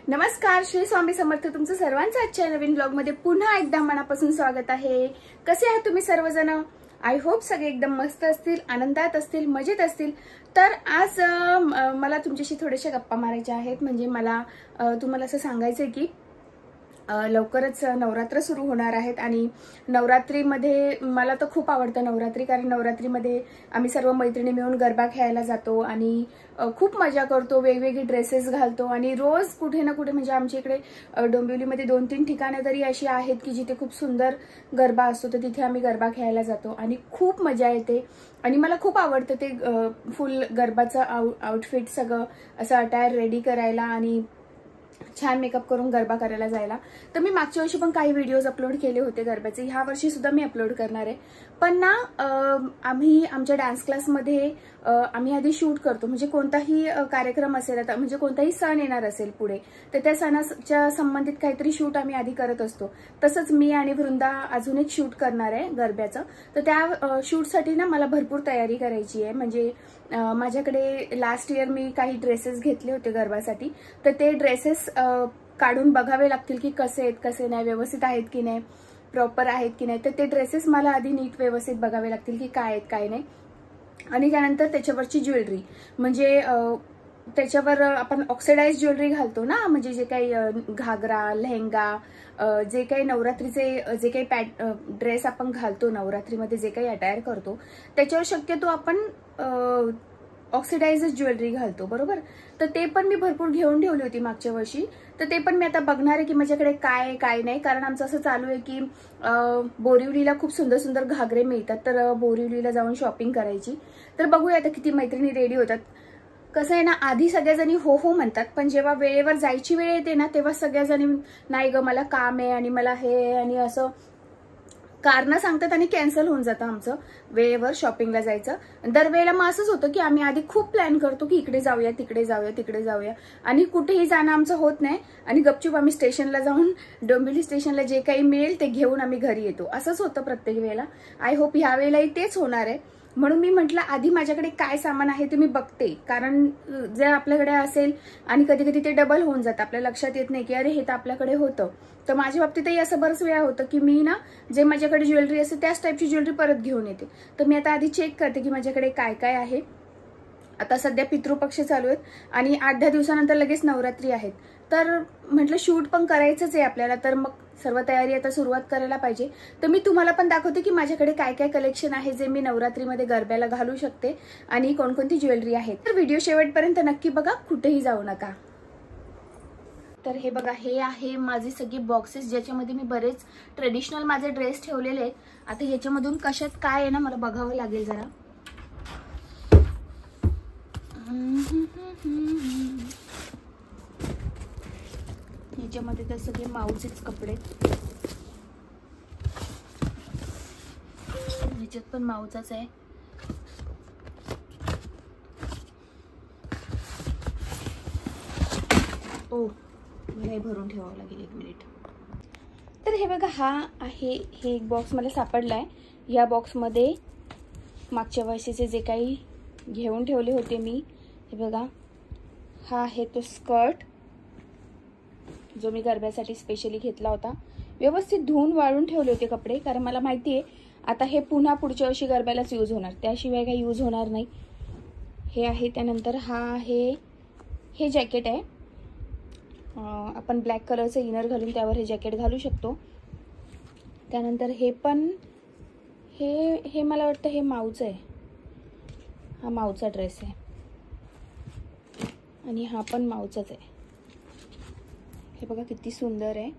नमस्कार, श्री स्वामी समर्थ. तुमचं सर्वांचं आजच्या नवीन ब्लॉगमध्ये पुन्हा एकदा मनापासून स्वागत आहे. कसे आहात तुम्ही सर्वजण? आय होप सगळे एकदम मस्त असतील, आनंदात असतील, मजेत असतील. तर आज मला तुमच्याशी थोडेशा गप्पा मारायच्या आहेत. म्हणजे मला तुम्हाला असं सांगायचंय की लवकरच नवरात्र सुरू होणार आहेत आणि नवरात्रीमध्ये मला तर खूप आवडतं नवरात्री. कारण नवरात्रीमध्ये आम्ही सर्व मैत्रिणी मिळून गरबा खेळायला जातो आणि खूप मजा करतो, वेगवेगळे ड्रेसेस घालतो आणि रोज कुठे ना कुठे म्हणजे आमच्या इकडे डोंबिवलीमध्ये 2-3 ठिकाणे तरी अशी आहेत की जिथे खूप सुंदर गरबा असतो. तर तिथे आम्ही गरबा खेळायला जातो आणि खूप मजा येते आणि मला खूप आवडतं ते फुल गरबाचं आउटफिट सगळं असं अटायर रेडी करायला आणि छान मेकअप करून गरबा करायला जायला. तर मी मागच्या वर्षी पण काही व्हिडिओज अपलोड केले होते गरब्याचे. ह्या वर्षी सुद्धा मी अपलोड करणार आहे. पण ना आम्ही आमच्या डान्स क्लासमध्ये आम्ही आधी शूट करतो. म्हणजे कोणताही कार्यक्रम असेल, आता म्हणजे कोणताही सण येणार असेल पुढे, तर त्या सणाच्या संबंधित काहीतरी शूट आम्ही आधी करत असतो. तसंच मी आणि वृंदा अजून एक शूट करणार आहे गरब्याचं. तर त्या शूटसाठी ना मला भरपूर तयारी करायची आहे. म्हणजे माझ्याकडे लास्ट इयर मी काही ड्रेसेस घेतले होते गरबासाठी. तर ते ड्रेसेस काढून बघावे लागतील की कसे आहेत, कसे नाही, व्यवस्थित आहेत की नाही, प्रॉपर आहेत की नाही. तर ते ड्रेसेस मला आधी नीट व्यवस्थित बघावे लागतील की काय आहेत काय नाही. आणि त्यानंतर त्याच्यावरची ज्वेलरी, म्हणजे त्याच्यावर आपण ऑक्सिडाइज ज्वेलरी घालतो ना, म्हणजे जे काही घागरा, लेहंगा, जे काही नवरात्रीचे जे काही ड्रेस आपण घालतो, नवरात्रीमध्ये जे काही अटायर करतो, त्याच्यावर शक्यतो आपण ऑक्सिडाइज ज्वेलरी घालतो, बरोबर. तर ते पण मी भरपूर घेऊन ठेवली होती मागच्या वर्षी. तर ते पण मी आता बघणार आहे की माझ्याकडे काय काय नाही. कारण आमचं असं चालू आहे की बोरिवलीला खूप सुंदर सुंदर घागरे मिळतात. तर बोरिवलीला जाऊन शॉपिंग करायची. तर बघूया आता किती मैत्रिणी रेडी होतात. कसं आहे ना, आधी सगळ्याजणी हो हो म्हणतात, पण जेव्हा वेळेवर जायची वेळ येते ना, तेव्हा सगळ्याजणी नाही ग मला काम आहे आणि मला हे आणि असं कारण सांगतात आणि कॅन्सल होऊन जातं आमचं वेळेवर शॉपिंगला जायचं. दरवेळेला मग असंच होतं की आम्ही आधी खूप प्लॅन करतो की इकडे जाऊया, तिकडे जाऊया, तिकडे जाऊया आणि कुठेही जाणं आमचं होत नाही. आणि गपचूप आम्ही स्टेशनला जाऊन डोंबिवली स्टेशनला जे काही मिळेल ते घेऊन आम्ही घरी येतो. असंच होतं प्रत्येक वेळेला. आय होप ह्या वेळेलाही तेच होणार आहे. म्हणून मी म्हटलं आधी माझ्याकडे काय सामान आहे ते मी बघते. कारण जर आपल्याकडे असेल आणि कधी कधी ते डबल होऊन जातं, आपल्या लक्षात येत नाही की अरे हे तर आपल्याकडे होतं. तर माझ्या बाबतीतही असं बरंच वेळा होतं की मी ना जे माझ्याकडे ज्वेलरी असते त्याच टाईपची ज्वेलरी परत घेऊन येते. तर मी आता आधी चेक करते की माझ्याकडे काय काय आहे. आता सध्या पितृपक्ष चालू आहेत आणि 8-10 दिवसानंतर लगेच नवरात्री आहेत. तर म्हटलं शूट पण करायचंच आहे आपल्याला, तर मग सर्व तयारी आता सुरुवात करायला पाहिजे. तर मी तुम्हाला पण दाखवते की माझ्याकडे काय काय कलेक्शन आहे जे मी नवरात्रीमध्ये गरब्याला घालू शकते आणि कोणकोणती ज्वेलरी आहे. तर व्हिडिओ शेवटपर्यंत नक्की बघा, कुठेही जाऊ नका. तर हे बघा, हे आहे माझे सगळे बॉक्सेस ज्याच्यामध्ये मी बरेच ट्रेडिशनल माझे ड्रेस ठेवलेले आहेत. आता याच्यामधून कशात काय आहे ना मला बघावं लागेल जरा. याच्यामध्ये तर सगळे माऊचेच कपडे, याच्यात पण माऊचाच आहे. ओ मला हे भरून ठेवावं लागेल, एक मिनिट. तर हे बघा, हा आहे, हे एक बॉक्स मला सापडलाय. या बॉक्समध्ये मागच्या वर्षीचे जे काही घेऊन ठेवले होते मी, हे बघा, हा आहे तो स्कर्ट जो मी गरब्यासाठी स्पेशली घेतला होता. व्यवस्थित धुवून वाळून ठेवले होते कपडे, कारण मला माहिती आहे आता हे पुन्हा पुढच्या वर्षी गरब्यालाच यूज होणार, त्याशिवाय काही यूज होणार नाही. हे आहे. त्यानंतर हा आहे, हे जॅकेट आहे. आपण ब्लॅक कलरचं इनर घालून त्यावर हे जॅकेट घालू शकतो. त्यानंतर हे पण हे मला वाटतं हे माऊचं आहे. हा माऊचा ड्रेस आहे आणि हा पण माऊचाच आहे. हे बघा किती सुंदर आहे.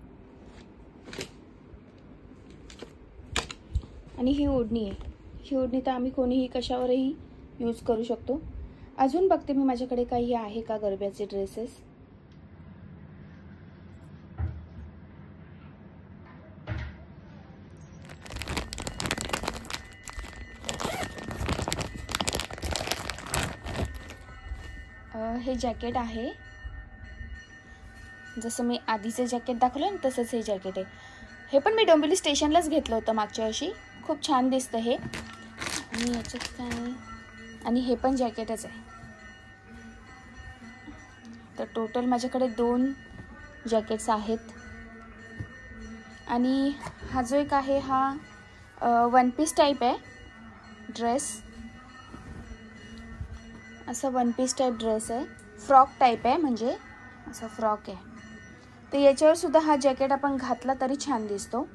आणि ही ओढणी आहे. ही ओढणी तर आम्ही कोणीही कशावरही यूज करू शकतो. अजून बघते मी माझ्याकडे काही आहे का गरब्याचे ड्रेसेस. हे जॅकेट आहे, जसं मी आधीचे जॅकेट दाखवलं ना तसंच हे जॅकेट आहे. हे पण मी डोंबिवली स्टेशनलाच घेतलं होतं मागच्या वर्षी. खूप छान दिसतं हे. आणि याच्यात काय, आणि हे पण जॅकेटच आहे. तर टोटल माझ्याकडे 2 जॅकेट्स आहेत. आणि हा जो एक आहे हा वन पीस टाईप आहे ड्रेस. असा वन पीस टाईप ड्रेस आहे, फ्रॉक टाईप आहे, म्हणजे असा फ्रॉक आहे. तर याच्यावर सुद्धा हा जॅकेट आपण घातला तरी छान दिसतो.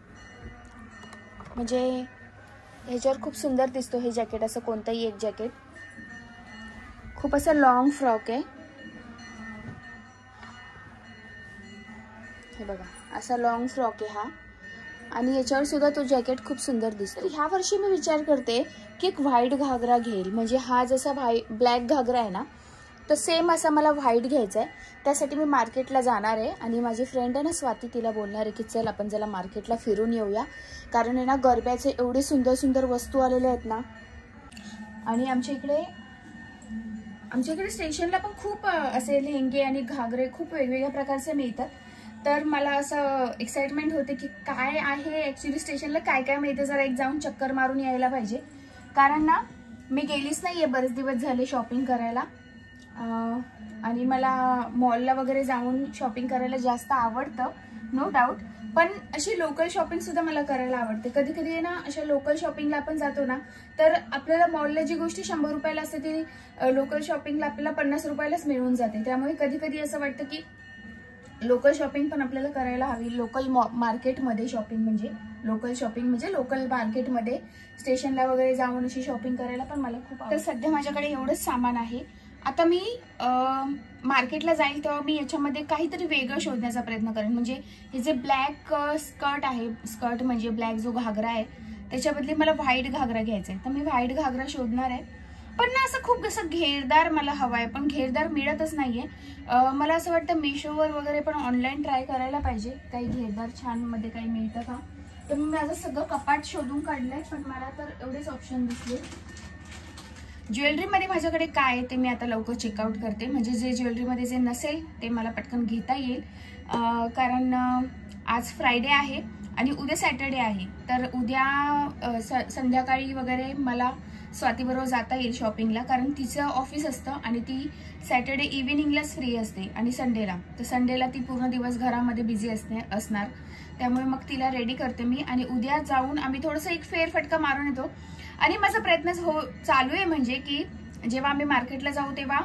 म्हणजे ह्याच्यावर खूप सुंदर दिसतो हे जॅकेट. असं कोणतंही एक जॅकेट. खूप असा लॉंग फ्रॉक आहे. हे बघा, असा लॉंग फ्रॉक आहे हा. आणि याच्यावर सुद्धा तो जॅकेट खूप सुंदर दिसतो. ह्या वर्षी मी विचार करते की एक व्हाईट घागरा घेईल. म्हणजे हा जसा ब्लॅक घागरा आहे ना, तर सेम असा मला व्हाईट घ्यायचा आहे. त्यासाठी मी मार्केटला जाणार आहे. आणि माझी फ्रेंड आहे ना स्वाती, तिला बोलणार आहे की चल आपण जरा मार्केटला फिरून येऊया. कारण आहे ना गरब्याचे एवढे सुंदर सुंदर वस्तू आलेले आहेत ना. आणि आमच्या इकडे स्टेशनला पण खूप असे लेहंगे आणि घागरे खूप वेगवेगळ्या प्रकारचे मिळतात. तर मला असं एक्साइटमेंट होते की काय आहे ॲक्च्युली स्टेशनला काय काय मिळते. जरा एक जाऊन चक्कर मारून यायला पाहिजे. कारण ना मी गेलीच नाही आहे बरेच दिवस झाले शॉपिंग करायला. आणि मला मॉलला वगैरे जाऊन शॉपिंग करायला जास्त आवडतं, नो डाऊट. पण अशी लोकल शॉपिंगसुद्धा मला करायला आवडते. कधी कधी ना अशा लोकल शॉपिंगला आपण जातो ना, तर आपल्याला मॉलला जी गोष्टी 100 रुपयाला असते ती लोकल शॉपिंगला आपल्याला 50 रुपयालाच मिळून जाते. त्यामुळे कधी कधी असं वाटतं की लोकल शॉपिंग पण आपल्याला करायला हवी. लोकल मार्केटमध्ये शॉपिंग म्हणजे लोकल मार्केटमध्ये स्टेशनला वगैरे जाऊन अशी शॉपिंग करायला पण मला खूप आवडतं. तर सध्या माझ्याकडे एवढंच सामान आहे. आता मी मार्केटला जाईल तेव्हा मी याच्यामध्ये काहीतरी वेगळं शोधण्याचा प्रयत्न करेन. म्हणजे हे जे ब्लॅक स्कर्ट आहे, स्कर्ट म्हणजे ब्लॅक जो घागरा आहे, त्याच्याबदली मला व्हाईट घागरा घ्यायचा आहे. तर मी व्हाईट घागरा शोधणार आहे. पण ना असं खूप असं घेरदार मला हवा आहे, पण घेरदार मिळतच नाहीये. मला असं वाटतं मिशोवर वगैरे पण ऑनलाईन ट्राय करायला पाहिजे काही घेरदार छान मध्ये काही मिळतं का. तर मी माझं सगळं कपाट शोधून काढलंय, पण मला तर एवढेच ऑप्शन दिसले. ज्वेलरीमध्ये माझ्याकडे काय आहे ते मी आता लवकर चेकआउट करते. म्हणजे जे ज्वेलरीमध्ये जे नसेल ते मला पटकन घेता येईल. कारण आज फ्रायडे आहे आणि उद्या सॅटर्डे आहे. तर उद्या संध्याकाळी वगैरे मला स्वातीबरोबर जाता येईल शॉपिंगला. कारण तिचं ऑफिस असतं आणि ती सॅटर्डे इव्हिनिंगलाच फ्री असते आणि संडेला. तर संडेला ती पूर्ण दिवस घरामध्ये बिझी असणार. त्यामुळे मग तिला रेडी करते मी आणि उद्या जाऊन आम्ही थोडंसं एक फेरफटका मारून येतो. आणि माझा प्रयत्न चालू आहे म्हणजे की जेव्हा आम्ही मार्केटला जाऊ तेव्हा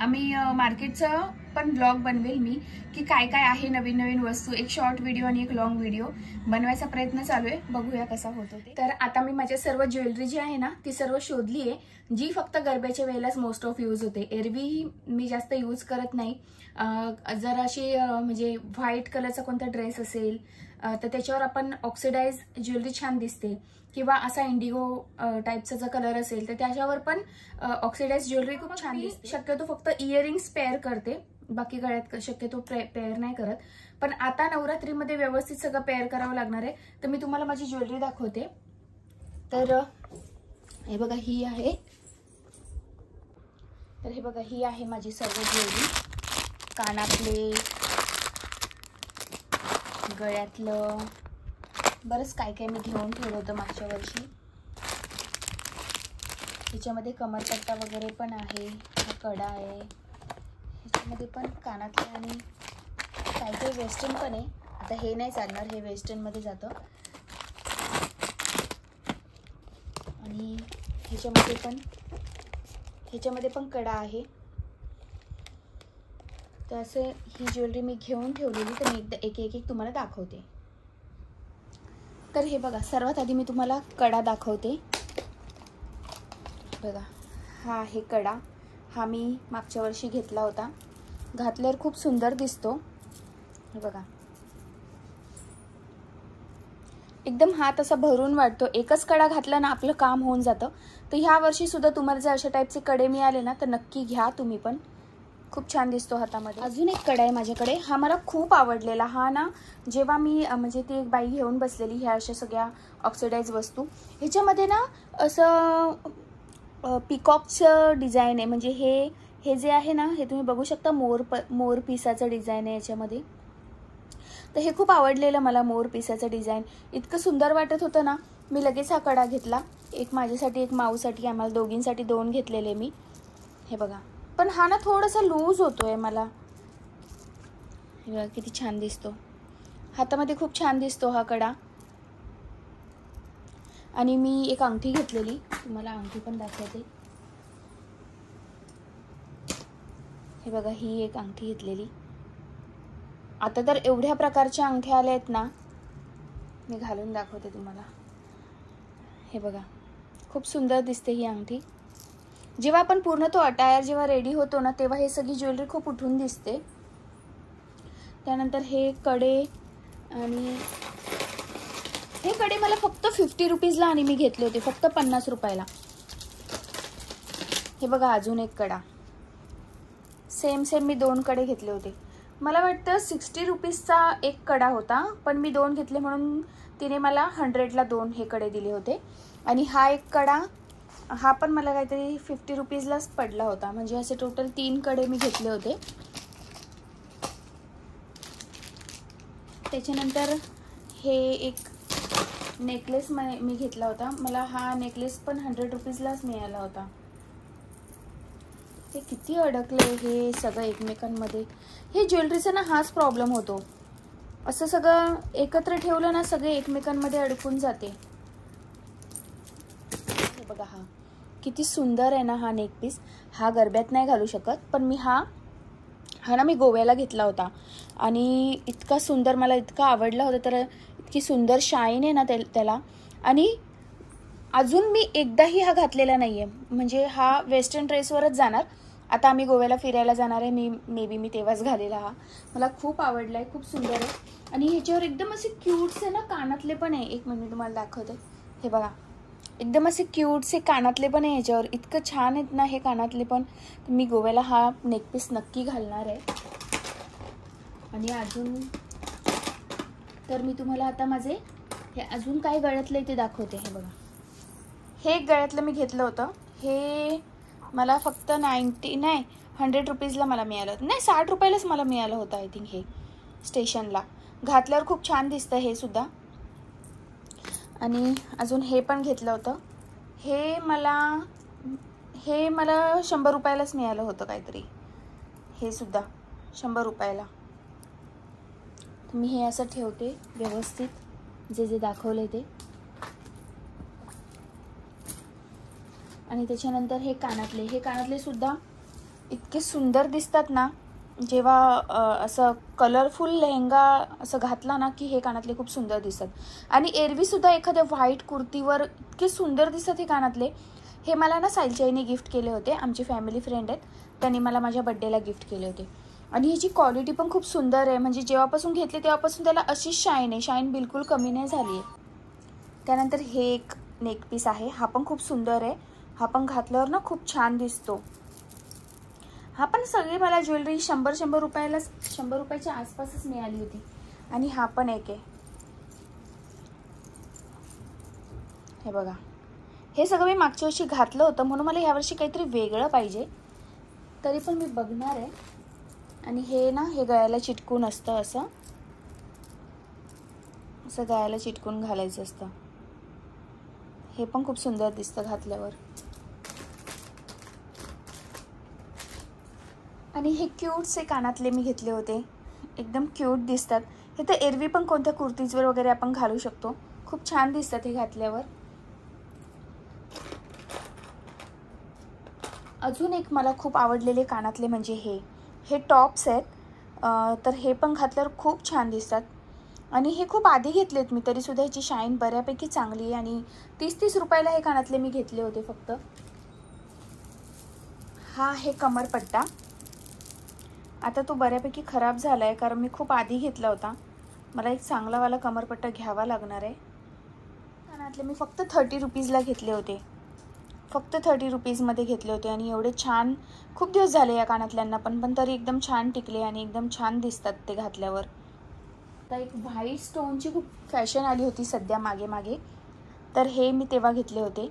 आम्ही मार्केटचं पण ब्लॉग बनवेल मी की काय काय आहे नवीन नवीन वस्तू. एक शॉर्ट व्हिडिओ आणि एक लॉंग व्हिडिओ बनवायचा प्रयत्न चालू आहे. बघूया कसा होतो ते. तर आता मी माझ्या सर्व ज्वेलरी जी आहे ना ती सर्व शोधली आहे, जी फक्त गरब्याच्या वेळेलाच मोस्ट ऑफ यूज होते. एरवी मी जास्त यूज करत नाही. जर अशी म्हणजे व्हाईट कलरचा कोणता ड्रेस असेल तर त्याच्यावर आपण ऑक्सिडाइज ज्वेलरी छान दिसते. किंवा असा इंडिगो टाईपचा जर कलर असेल तर त्याच्यावर पण ऑक्सिडाइज ज्वेलरी खूप छान दिसते. शक्यतो फक्त इयरिंग्स पेअर करते, बाकी गळ्यात शक्यतो पेअर नाही करत. पण आता नवरात्रीमध्ये व्यवस्थित सगळं पेअर करावं लागणार आहे. तर मी तुम्हाला माझी ज्वेलरी दाखवते. तर हे बघा ही आहे. तर हे बघा ही आहे माझी सर्व ज्वेलरी. कानातले, गळ्यातलं, बरंच काय काय मी घेऊन ठेवलं होतं मागच्या वर्षी. ह्याच्यामध्ये कमरपट्टा वगैरे पण आहे, हा कडा आहे, ह्याच्यामध्ये पण कानातले आणि काय काय वेस्टर्न पण आहे. आता हे नाही चालणार, हे वेस्टर्नमध्ये जातं. आणि ह्याच्यामध्ये पण कडा आहे. तर असं ही ज्वेलरी मी घेऊन ठेवलेली. तर मी एकदा एक तुम्हाला दाखवते. तर हे बघा, सर्वात आधी मी तुम्हाला कडा दाखवते. बघा हा आहे कडा. हा मी मागच्या वर्षी घेतला होता. घातल्यावर खूप सुंदर दिसतो. हे बघा एकदम हात असा भरून वाटतो. एकच कडा घातला ना आपलं काम होऊन जातं. तर ह्या वर्षी सुद्धा तुम्हाला जर अशा टाईपचे कडे मिळाले ना तर नक्की घ्या तुम्ही पण. खूप छान दिसतो हातामध्ये. अजून एक कडा आहे माझ्याकडे. हा मला खूप आवडलेला. हा ना जेव्हा मी म्हणजे ती एक बाई घेऊन बसलेली ह्या अशा सगळ्या ऑक्सिडाइज वस्तू. ह्याच्यामध्ये ना असं पिकॉकचं डिझाईन आहे. म्हणजे हे जे आहे ना हे तुम्ही बघू शकता. मोर पिसाचं डिझाईन आहे याच्यामध्ये. तर हे खूप आवडलेलं मला, मोर पिसाचं डिझाईन इतकं सुंदर वाटत होतं ना. मी लगेच हा कडा घेतला. एक माझ्यासाठी एक माऊसाठी, आम्हाला दोघींसाठी 2 घेतलेले मी. हे बघा. पण हा ना थोडासा लूज होतोय मला. हे बघा किती छान दिसतो, हातामध्ये खूप छान दिसतो हा कडा. आणि मी एक अंगठी घेतलेली, तुम्हाला अंगठी पण दाखवते. हे बघा, ही एक अंगठी घेतलेली. आता तर एवढ्या प्रकारच्या अंगठ्या आल्या आहेत ना, मी घालून दाखवते तुम्हाला. हे बघा, खूप सुंदर दिसते ही अंगठी. जेव्हा आपण पूर्ण तो अटायर जेव्हा रेडी होतो ना, तेव्हा हे सगळी ज्वेलरी खूप उठून दिसते. त्यानंतर हे कडे, आणि हे कडे मला फक्त 50 रुपीजला आणि मी घेतले होते, फक्त 50 रुपयाला. हे बघा, अजून एक कडा, सेम मी 2 कडे घेतले होते. मला वाटतं 60 रुपीजचा एक कडा होता, पण मी 2 घेतले म्हणून तिने मला 100ला 2 हे कडे दिले होते. आणि हा एक कडा, हा पण मला काहीतरी 50 रुपीजलाच पडला होता. म्हणजे असे टोटल 3 कडे मी घेतले होते. त्याच्यानंतर हे एक नेकलेस मी घेतला होता. मला हा नेकलेस पण 100 रुपीजलाच मिळाला होता. हे किती अडकले हे सगळं एकमेकांमध्ये. हे ज्वेलरीचा ना हाच प्रॉब्लेम होतो, असं सगळं एकत्र ठेवलं ना, सगळे एकमेकांमध्ये अडकून जाते. हे बघा, हा किती सुंदर आहे ना हा नेक पीस. हा गरब्यात नाही घालू शकत, पण मी हा ना मी गोव्याला घेतला होता आणि इतका सुंदर, मला इतका आवडला होता. तर इतकी सुंदर शाईन आहे ना त्याला. आणि अजून मी एकदाही हा घातलेला नाही आहे, म्हणजे हा वेस्टर्न ड्रेसवरच जाणार. आता आम्ही गोव्याला फिरायला जाणार आहे, मे बी मी तेव्हाच घालेला. हा मला खूप आवडला आहे, खूप सुंदर आहे. आणि ह्याच्यावर एकदम असे क्यूट्स आहे ना कानातले पण आहे. एक मिनिट तुम्हाला दाखवते. हे बघा, एकदम असे क्यूट्स कानातले पण आहे ह्याच्यावर. इतकं छान आहेत ना हे कानातले पण. मी गोव्याला हा नेकपीस नक्की घालणार आहे. आणि अजून तर मी तुम्हाला आता माझे हे अजून काय गळ्यातलं ते दाखवते. हे बघा, हे गळ्यातलं मी घेतलं होतं. हे मला फक्त 100 रुपीजला मला मिळालं होतं. नाही, 60 रुपयालाच मला मिळालं होतं आय थिंक. हे स्टेशनला घातल्यावर खूप छान दिसतं हे सुद्धा. आणि अजून हे पण घेतलं होतं. हे मला 100 रुपयालाच मिळालं होतं काहीतरी. हे सुद्धा 100 रुपयाला. मी हे असं ठेवते व्यवस्थित, जे दाखवले ते. आणि त्याच्यानंतर हे कानातले सुद्धा इतके सुंदर दिसतात ना. जेव्हा असं कलरफुल लेहंगा असं घातला ना की हे कानातले खूप सुंदर दिसतात. आणि एरवी सुद्धा एखाद्या व्हाईट कुर्तीवर इतके सुंदर दिसतात हे कानातले. हे मला ना सायलीच्याईने गिफ्ट केले होते. आमची फॅमिली फ्रेंड आहेत, त्यांनी मला माझ्या बड्डेला गिफ्ट केले होते. आणि ह्याची क्वालिटी पण खूप सुंदर आहे. म्हणजे जेव्हापासून घेतले तेव्हापासून त्याला अशीच शाईन आहे, शाईन बिलकुल कमी नाही झाली आहे. त्यानंतर हे एक नेक पीस आहे, हा पण खूप सुंदर आहे. हा पण घातल्यावर ना खूप छान दिसतो. हा पण सगळी मला ज्वेलरी 100 रुपयालाच, 100 रुपयाच्या आसपासच मिळाली होती. आणि हा पण एक आहे. हे बघा, हे सगळं मी मागच्या वर्षी घातलं होतं म्हणून मला यावर्षी काहीतरी वेगळं पाहिजे, तरी पण मी बघणार आहे. आणि हे ना हे गळ्याला चिटकून असतं, असं गळ्याला चिटकून घालायचं असतं. हे पण खूप सुंदर दिसतं घातल्यावर. आणि हे क्यूटचे कानातले मी घेतले होते, एकदम क्यूट दिसतात. हे तर एरवी पण कोणत्या कुर्तीजवर वगैरे आपण घालू शकतो, खूप छान दिसतात हे घातल्यावर. अजून एक मला खूप आवडलेले कानातले म्हणजे हे टॉप्स आहेत. तर हे पण घातल्यावर खूप छान दिसतात. आणि हे खूप आधी घेतलेत मी, तरीसुद्धा ह्याची शाईन बऱ्यापैकी चांगली आहे. आणि 30 रुपयाला हे कानातले मी घेतले होते फक्त. हा आहे कमरपट्टा. आता तो बऱ्यापैकी खराब झाला आहे, कारण मी खूप आधी घेतला होता. मला एक चांगलावाला कमरपट्टा घ्यावा लागणार आहे. कानातले मी फक्त 30 रुपीजला घेतले होते, फक्त 30 रुपीजमध्ये घेतले होते. आणि एवढे छान, खूप दिवस झाले या कानातल्यांना पण तरी एकदम छान टिकले आणि एकदम छान दिसतात ते घातल्यावर. आता एक व्हाईट स्टोनची खूप फॅशन आली होती सध्या मागे, तर हे मी तेव्हा घेतले होते.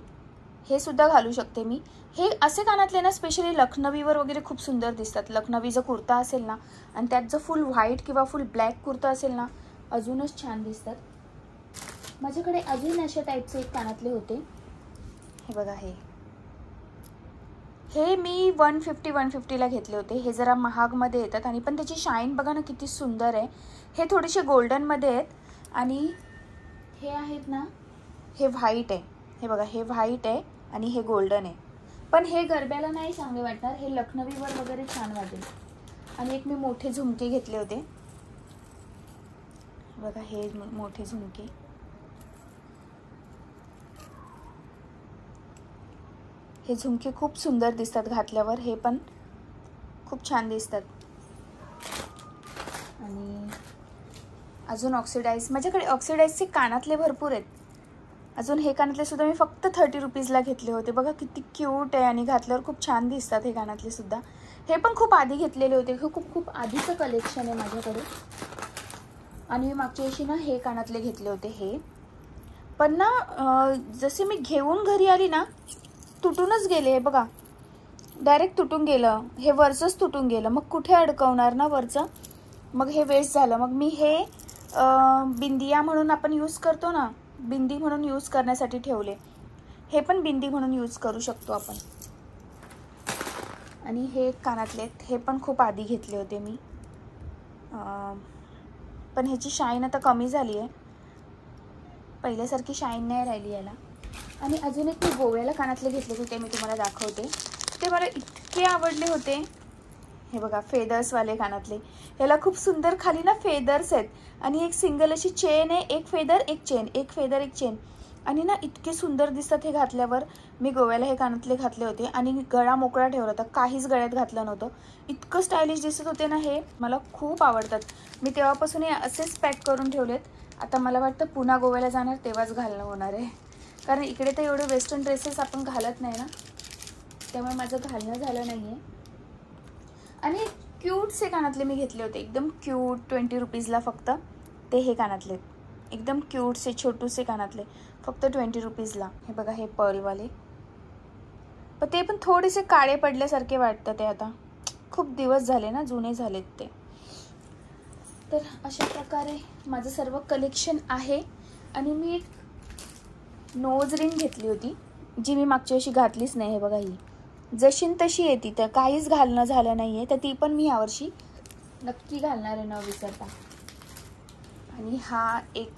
हे सुद्धा घालू शकते मी. हे असे कानातले ना स्पेशली लखनवीवर वगैरे खूप सुंदर दिसतात. लखनवी जर कुर्ता असेल ना आणि त्यात जर फुल व्हाईट किंवा फुल ब्लॅक कुर्ता असेल ना, अजूनच छान दिसतात. माझ्याकडे अजून अशा टाईपचे एक कानातले होते. हे बघा, हे मी 150ला घेतले होते. हे जरा महागमध्ये येतात आणि पण त्याची शाईन बघा ना किती सुंदर आहे. हे थोडेसे गोल्डनमध्ये आहेत आणि हे आहेत ना, हे व्हाईट आहे. हे बघा, हे व्हाईट आहे आणि हे गोल्डन आहे. पण हे गरब्याला नाही चांगले वाटणार, हे लखनवीवर वगैरे छान वाटेल. आणि एक मी मोठे झुमके घेतले होते बघा, हे मोठे झुमके. हे झुमके खूप सुंदर दिसतात घातल्यावर, हे पण खूप छान दिसतात. आणि अजून ऑक्सिडाइज, माझ्याकडे ऑक्सिडाइजचे कानातले भरपूर आहेत. अजून हे कानातले सुद्धा मी फक्त 30 रुपीजला घेतले होते. बघा किती क्यूट आहे आणि घातल्यावर खूप छान दिसतात हे कानातले सुद्धा. हे पण खूप आधी घेतलेले होते, हे खूप आधीचं कलेक्शन आहे माझ्याकडे. आणि मी मागच्या वर्षी ना हे कानातले घेतले होते. हे पण ना जसे मी घेऊन घरी आली ना तुटूनच गेले. हे बघा, डायरेक्ट तुटून गेलं. हे वरचंच तुटून गेलं. मग कुठे अडकवणार ना वरचं, मग हे वेस्ट झालं. मग मी हे बिंदिया म्हणून आपण यूज करतो ना, बिंदी म्हणून यूज करण्यासाठी ठेवले. हे पण बिंदी म्हणून यूज करू शकतो आपण. आणि हे कानातले, हे पण खूप आधी घेतले होते मी. पण ह्याची शाईन आता कमी झाली आहे, पहिल्यासारखी शाईन नाही राहिली याला. आणि अजून एक मी गोव्याला कानातले घेतले होते, ते मी तुम्हाला दाखवते. ते मला इतके आवडले होते. हे बघा, फेदर्सवाले कानातले. याला खूप सुंदर खाली ना फेदर्स आहेत आणि एक सिंगल अशी चेन आहे. एक फेदर एक चेन, एक फेदर एक चेन. आणि ना इतके सुंदर दिसतात हे घातल्यावर. मी गोव्याला हे कानातले घातले होते आणि गळा मोकळा ठेवला होता, काहीच गळ्यात घातलं नव्हतं. इतकं स्टायलिश दिसत होते ना हे, मला खूप आवडतात. मी तेव्हापासून हे असेच पॅक करून ठेवलेत. आता मला वाटतं पुन्हा गोव्याला जाणार तेव्हाच घालणं होणार आहे, कारण इकडे तर एवढे वेस्टर्न ड्रेसेस आपण घालत नाही ना, त्यामुळे माझं घालणं झालं नाही आहे. आणि क्यूटसे कानातले मी घेतले होते, एकदम क्यूट. 20 रुपीजला फक्त ते हे कानातले, एकदम क्यूटसे छोटूसे कानातले, फक्त 20 रुपीजला. हे बघा, हे पर्लवाले. पण ते पण थोडेसे काळे पडल्यासारखे वाटतं. ते आता खूप दिवस झाले ना, जुने झालेत ते. तर अशा प्रकारे माझं सर्व कलेक्शन आहे. आणि मी एक नोज रिंग घेतली होती, जी मी मागच्या वर्षी घातलीच नाही. हे बघा, ही जशीन तशी येते, तर काहीच घालणं झालं नाही आहे. तर ती पण मी यावर्षी नक्की घालणार आहे न विसरता. आणि हा एक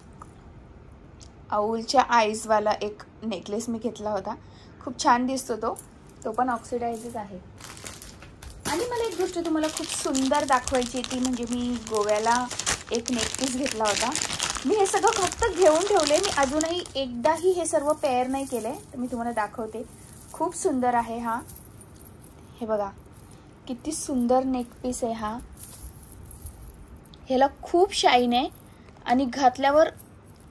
आऊलच्या आईजवाला एक नेकलेस मी घेतला होता, खूप छान दिसतो तो पण ऑक्सिडाइजच आहे. आणि मला एक गोष्ट तुम्हाला खूप सुंदर दाखवायची ती म्हणजे मी गोव्याला एक नेकपीस घेतला होता. मी हे सगळं फक्त घेऊन ठेवले, मी अजूनही एकदाही हे सर्व पेअर नाही केले. तर मी तुम्हाला दाखवते, खूप सुंदर आहे हा. हे बघा किती सुंदर नेकपीस आहे हा. ह्याला खूप शाईन आहे आणि घातल्यावर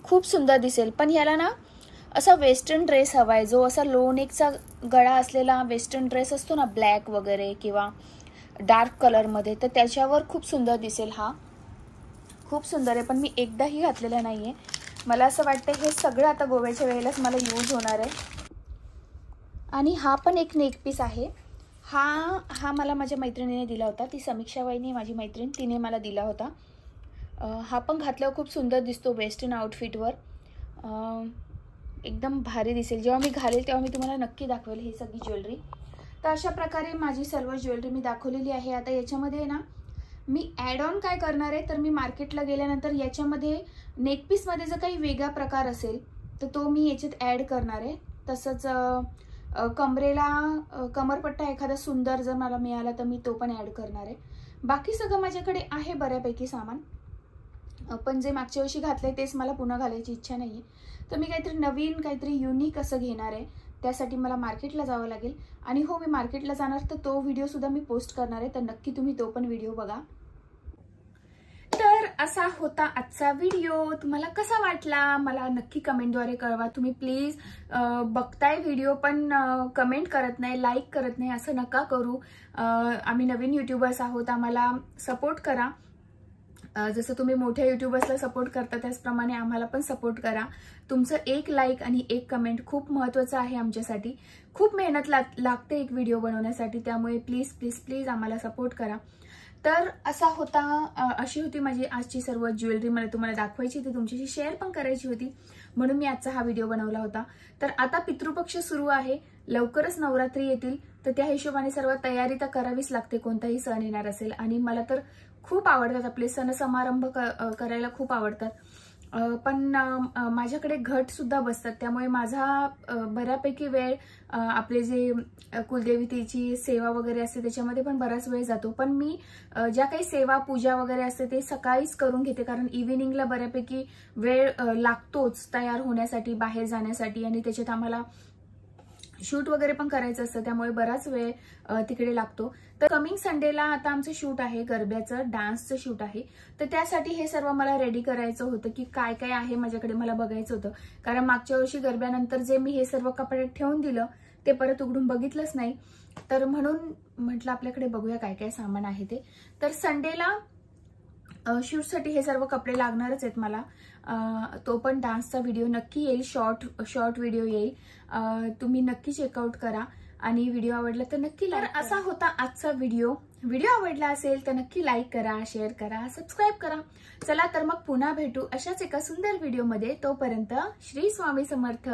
खूप सुंदर दिसेल. पण ह्याला ना असा वेस्टर्न ड्रेस हवा आहे, जो असा लो नेकचा गळा असलेला वेस्टर्न ड्रेस असतो ना, ब्लॅक वगैरे किंवा डार्क कलरमध्ये, तर त्याच्यावर खूप सुंदर दिसेल. हा खूप सुंदर आहे, पण मी एकदाही घातलेला नाही आहे. मला असं वाटतं हे सगळं आता गोव्याच्या वेळेलाच मला यूज होणार आहे. आणि हा पण एक नेकपीस आहे. हा मला माझ्या मैत्रिणीने दिला होता. ती समीक्षा वहिनी, माझी मैत्रीण, तिने मला दिला होता. हा पण घातल्यावर खूप सुंदर दिसतो वेस्टर्न आउटफिटवर, एकदम भारी दिसेल. जेव्हा मी घालेल तेव्हा मी तुम्हाला नक्की दाखवेल ही सगळी ज्वेलरी. तर अशा प्रकारे माझी सर्व ज्वेलरी मी दाखवलेली आहे. आता याच्यामध्ये ना मी ॲड ऑन काय करणार आहे, तर मी मार्केटला गेल्यानंतर याच्यामध्ये नेकपीसमध्ये जर काही वेगळा प्रकार असेल तर तो मी याच्यात ॲड करणार आहे. तसंच कमरेला कमरपट्टा एखादा सुंदर जर मला मिळाला तर मी तो पण ॲड करणार आहे. बाकी सगळं माझ्याकडे आहे बऱ्यापैकी सामान, पण जे मागच्या वर्षी घातलंय तेच मला पुन्हा घालायची इच्छा नाही आहे. तर मी काहीतरी नवीन, काहीतरी युनिक असं घेणार आहे. त्यासाठी मला मार्केटला जावं लागेल. आणि हो, मी मार्केटला जाणार तर तो व्हिडिओसुद्धा मी पोस्ट करणार आहे, तर नक्की तुम्ही तो पण व्हिडिओ बघा. तर असा होता आजचा व्हिडिओ. तुम्हाला कसा वाटला मला नक्की कमेंटद्वारे कळवा. तुम्ही प्लीज बघताय व्हिडिओ पण कमेंट करत नाही, लाईक करत नाही, असं नका करू. आम्ही नवीन यूट्यूबर्स आहोत, आम्हाला सपोर्ट करा. जसं तुम्ही मोठ्या यूट्यूबर्सला सपोर्ट करता त्याचप्रमाणे आम्हाला पण सपोर्ट करा. तुमचं एक लाईक आणि एक कमेंट खूप महत्त्वाचं आहे आमच्यासाठी. खूप मेहनत लागते एक व्हिडिओ बनवण्यासाठी, त्यामुळे प्लीज प्लीज प्लीज आम्हाला सपोर्ट करा. तर अशी होती माझी आजची सर्व ज्वेलरी. मला तुम्हाला दाखवायची होती, तुमच्याशी शेअर पण करायची होती, म्हणून मी आजचा हा व्हिडिओ बनवला होता. तर आता पितृपक्ष सुरू आहे, लवकरच नवरात्री येतील, तर त्या हिशोबाने सर्व तयारी तर करावीच लागते, कोणताही सण येणार असेल. आणि मला तर खूप आवडतात आपले सण समारंभ करायला खूप आवडतात. पण माझ्याकडे घट सुद्धा बसतात, त्यामुळे माझा बऱ्यापैकी वेळ आपले जे कुलदेवतेची सेवा वगैरे असते त्याच्यामध्ये पण बराच वेळ जातो. पण मी ज्या काही सेवा पूजा वगैरे असते ते सकाळीच करून घेते, कारण इव्हिनिंगला बऱ्यापैकी वेळ लागतोच तयार होण्यासाठी, बाहेर जाण्यासाठी, आणि त्याच्यात आम्हाला शूट वगैरे पण करायचं असतं, त्यामुळे बराच वेळ तिकडे लागतो. तर कमिंग संडेला आता आमचं शूट आहे, गरब्याचं डान्सचं शूट आहे. तर त्यासाठी हे सर्व मला रेडी करायचं होतं की काय काय आहे माझ्याकडे, मला बघायचं होतं. कारण मागच्या वर्षी गरब्यानंतर जे मी हे सर्व कपडे ठेवून दिलं ते परत उघडून बघितलंच नाही, तर म्हणून म्हटलं आपल्याकडे बघूया काय काय सामान आहे ते. तर संडेला शूटसाठी हे सर्व कपडे लागणारच आहेत मला. तो पण डान्सचा व्हिडिओ नक्की येईल, शॉर्ट व्हिडिओ येईल, तुम्ही नक्की चेकआउट करा. आणि व्हिडिओ आवडला तर नक्की लाईक करा. असा होता आजचा व्हिडिओ. आवडला असेल तर नक्की लाईक करा, शेअर करा, सबस्क्राईब करा. चला तर मग पुन्हा भेटू अशाच एका सुंदर व्हिडिओमध्ये. तोपर्यंत श्री स्वामी समर्थ.